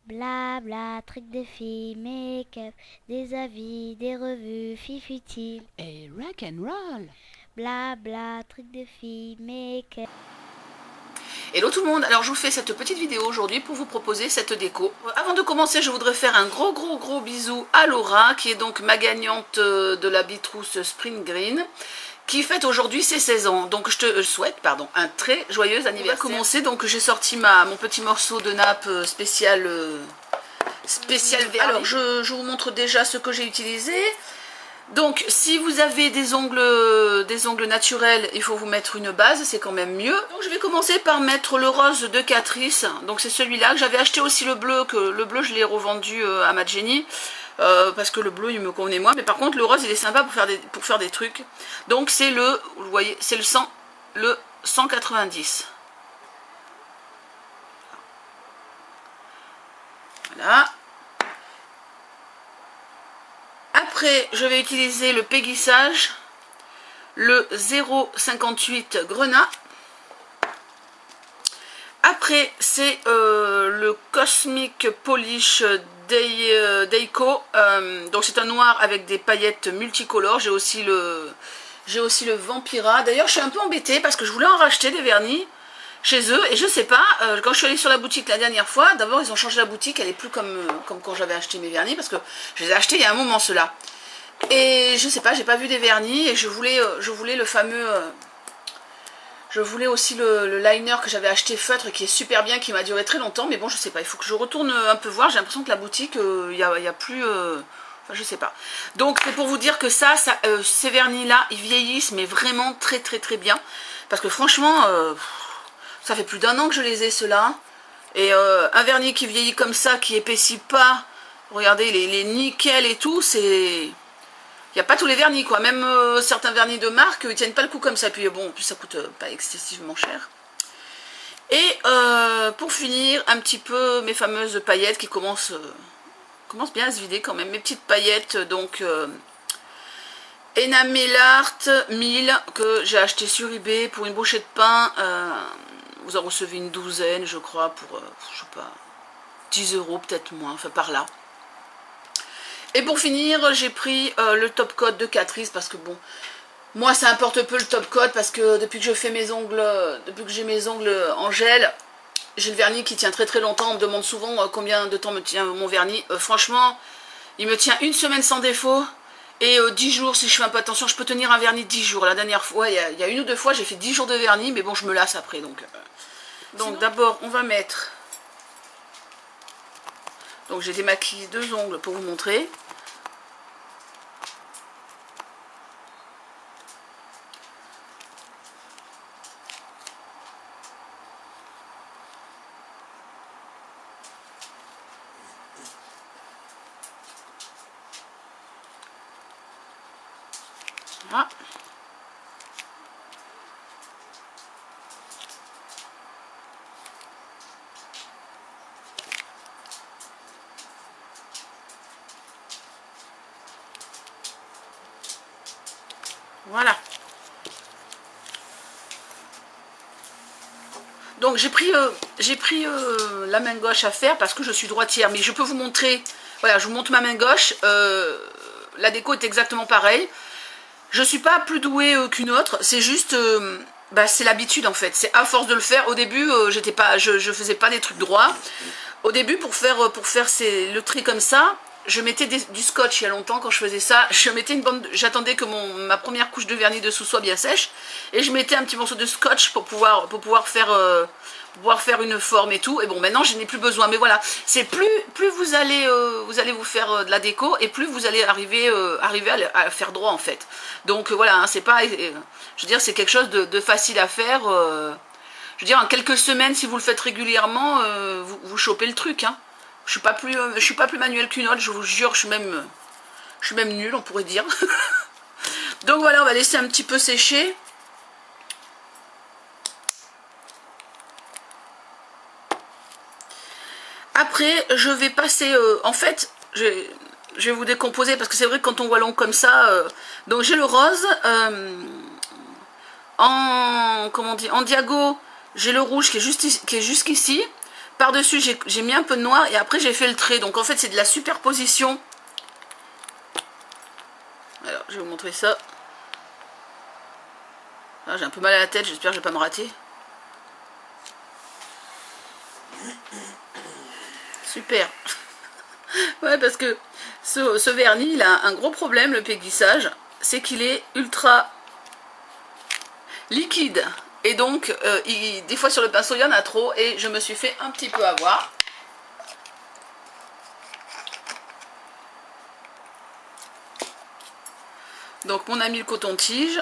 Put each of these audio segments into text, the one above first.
Blabla, trucs de filles, make-up, des avis, des revues, fifutiles. Et rock and roll. Blabla, trucs de filles, make-up. Hello tout le monde, alors je vous fais cette petite vidéo aujourd'hui pour vous proposer cette déco. Avant de commencer, je voudrais faire un gros bisou à Laura, qui est donc ma gagnante de la Bitrousse Spring Green, qui fête aujourd'hui ses 16 ans. Donc je te souhaite un très joyeux anniversaire. On va commencer, donc j'ai sorti mon petit morceau de nappe spécial vernis. Alors je vous montre déjà ce que j'ai utilisé. Donc si vous avez des ongles naturels, il faut vous mettre une base, c'est quand même mieux. Donc je vais commencer par mettre le rose de Catrice. Donc c'est celui-là que j'avais acheté aussi le bleu, je l'ai revendu à ma Jenny. Parce que le bleu il me convenait moins, mais par contre le rose il est sympa pour faire des trucs. Donc c'est vous voyez, c'est le 190. Voilà. Après, je vais utiliser le péguissage, le 0,58 grenat. Après, c'est le Cosmic Polish Dayco. Donc c'est un noir avec des paillettes multicolores. J'ai aussi le Vampira. D'ailleurs, je suis un peu embêtée parce que je voulais en racheter des vernis chez eux, et je sais pas, quand je suis allée sur la boutique la dernière fois, d'abord ils ont changé la boutique, elle est plus comme quand j'avais acheté mes vernis, parce que je les ai achetés il y a un moment ceux-là. Et je sais pas, j'ai pas vu des vernis, et je voulais le fameux, je voulais aussi le liner que j'avais acheté feutre, qui est super bien, qui m'a duré très longtemps, mais bon je sais pas, il faut que je retourne un peu voir, j'ai l'impression que la boutique, il y a plus... Enfin, je sais pas. Donc c'est pour vous dire que ces vernis là ils vieillissent mais vraiment très bien, parce que franchement ça fait plus d'un an que je les ai ceux-là. Et un vernis qui vieillit comme ça, qui épaissit pas, regardez les nickels et tout, c'est... Il n'y a pas tous les vernis quoi, même certains vernis de marque, ils tiennent pas le coup comme ça. Et puis bon, en plus ça coûte pas excessivement cher. Et pour finir, un petit peu mes fameuses paillettes qui commencent bien à se vider quand même. Mes petites paillettes, donc Enamel 1000 que j'ai acheté sur eBay pour une bouchée de pain. Vous en recevez une douzaine, je crois, pour, je sais pas, 10 € peut-être moins, enfin par là. Et pour finir, j'ai pris le top coat de Catrice, parce que bon, moi ça importe peu le top coat, parce que depuis que je fais mes ongles, depuis que j'ai mes ongles en gel, j'ai le vernis qui tient très longtemps. On me demande souvent combien de temps me tient mon vernis. Franchement, il me tient une semaine sans défaut. Et 10 jours, si je fais un peu attention, je peux tenir un vernis 10 jours. La dernière fois, il y a une ou deux fois, j'ai fait 10 jours de vernis, mais bon, je me lasse après. Donc d'abord, on va mettre... Donc j'ai démaquillé 2 ongles pour vous montrer. Voilà. Voilà. Donc j'ai pris la main gauche à faire parce que je suis droitière, mais je peux vous montrer, voilà, je vous montre ma main gauche, la déco est exactement pareille. Je suis pas plus douée qu'une autre, c'est juste, c'est l'habitude en fait, c'est à force de le faire. Au début, je faisais pas des trucs droits. Au début, pour faire le tri comme ça, je mettais du scotch il y a longtemps. Quand je faisais ça, je mettais une bande, j'attendais que ma première couche de vernis dessous soit bien sèche, et je mettais un petit morceau de scotch pour pouvoir faire une forme et tout. Et bon, maintenant je n'ai plus besoin, mais voilà, c'est plus vous allez vous faire de la déco, et plus vous allez arriver à faire droit en fait. Donc voilà, hein, c'est pas, je veux dire, c'est quelque chose de facile à faire. Je veux dire, en quelques semaines, si vous le faites régulièrement, vous chopez le truc. Hein. Je suis pas plus manuelle qu'une autre, je vous jure, je suis même nulle, on pourrait dire. Donc voilà, on va laisser un petit peu sécher. Après, je vais passer... en fait, je vais vous décomposer, parce que c'est vrai que quand on voit long comme ça... donc j'ai le rose. Comment on dit, en diago, j'ai le rouge qui est juste ici. Par-dessus, j'ai mis un peu de noir et après j'ai fait le trait. Donc en fait, c'est de la superposition. Alors, je vais vous montrer ça. Ah, j'ai un peu mal à la tête, j'espère que je vais pas me rater. Super. Ouais, parce que ce vernis, il a un gros problème, le péguissage. C'est qu'il est ultra liquide. Et donc, des fois sur le pinceau, il y en a trop. Et je me suis fait un petit peu avoir. Donc, mon ami le coton-tige.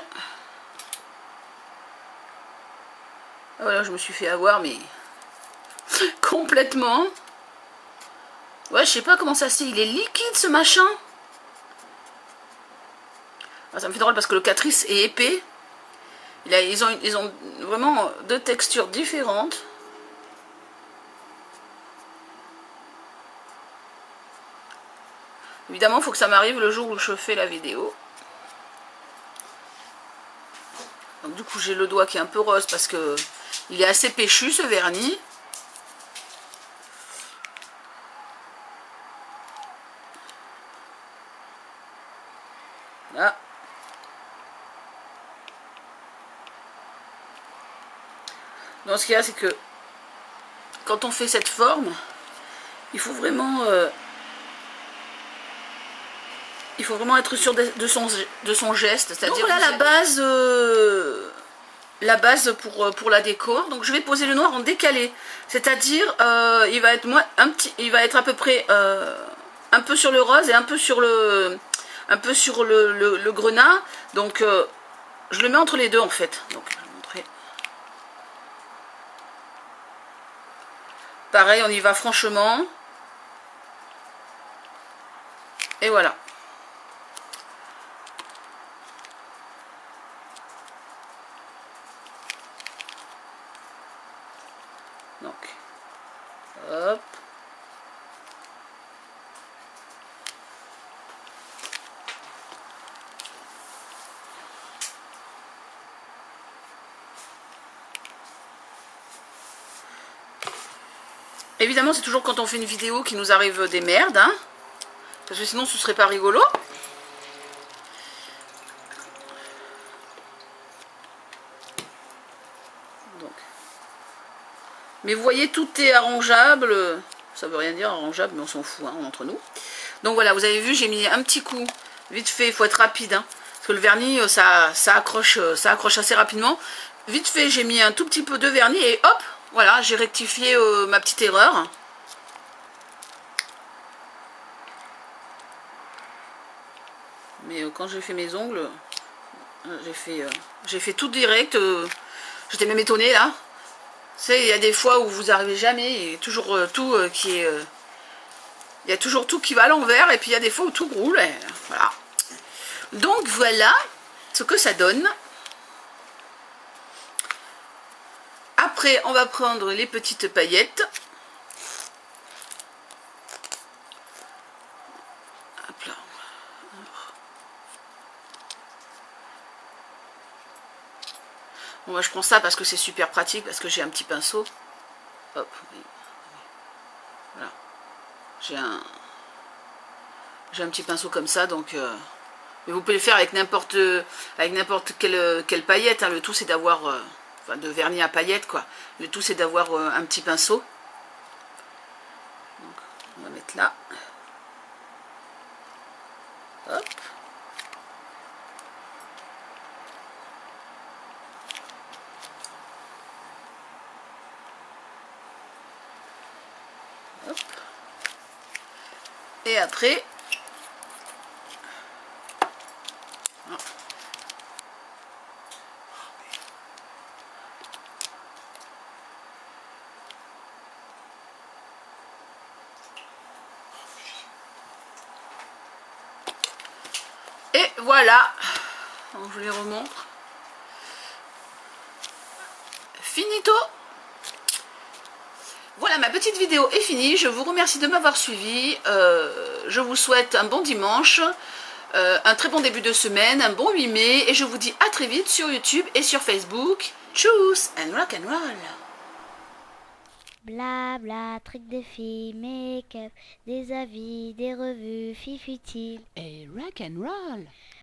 Voilà, je me suis fait avoir, mais complètement. Ouais, je sais pas comment ça c'est. Il est liquide, ce machin. Ah, ça me fait drôle parce que le Catrice est épais. Ils ont vraiment deux textures différentes. Évidemment, il faut que ça m'arrive le jour où je fais la vidéo. Donc du coup, j'ai le doigt qui est un peu rose parce que il est assez péchu, ce vernis. Là. Donc ce qu'il y a, c'est que quand on fait cette forme, il faut vraiment être sûr de son geste. C'est-à-dire là la base pour la décor. Donc je vais poser le noir en décalé. C'est-à-dire il va être à peu près un peu sur le rose et un peu sur le grenat. Donc je le mets entre les deux en fait. Donc je vais vous montrer. Pareil, on y va franchement. Et voilà. Donc, hop. Évidemment, c'est toujours quand on fait une vidéo qu'il nous arrive des merdes, hein, parce que sinon ce serait pas rigolo. Donc. Mais vous voyez, tout est arrangeable. Ça veut rien dire arrangeable, mais on s'en fout, hein, entre nous. Donc voilà, vous avez vu, j'ai mis un petit coup, vite fait, il faut être rapide, hein, parce que le vernis, ça accroche assez rapidement. Vite fait, j'ai mis un tout petit peu de vernis et hop, voilà, j'ai rectifié ma petite erreur. Mais quand j'ai fait mes ongles, j'ai fait tout direct. J'étais même étonnée là. Tu sais, il y a des fois où vous n'arrivez jamais, il y a toujours tout qui est... il y a toujours tout qui va à l'envers et puis il y a des fois où tout roule. Et voilà. Donc voilà ce que ça donne. Après, on va prendre les petites paillettes. Hop là. Bon, moi je prends ça parce que c'est super pratique, parce que j'ai un petit pinceau. Hop. Voilà. J'ai un petit pinceau comme ça, donc... mais vous pouvez le faire avec n'importe quelle paillette. Hein. Le tout c'est d'avoir... enfin, de vernis à paillettes, quoi. Le tout c'est d'avoir un petit pinceau. Donc, on va mettre là. Hop. Hop. Et après... Et voilà, donc je les remontre. Finito. Voilà, ma petite vidéo est finie. Je vous remercie de m'avoir suivi. Je vous souhaite un bon dimanche, un très bon début de semaine, un bon 8 mai. Et je vous dis à très vite sur YouTube et sur Facebook. Tchuss and rock and roll. Blabla, truc de filles, make-up, des avis, des revues, fifutile. Et rock and roll.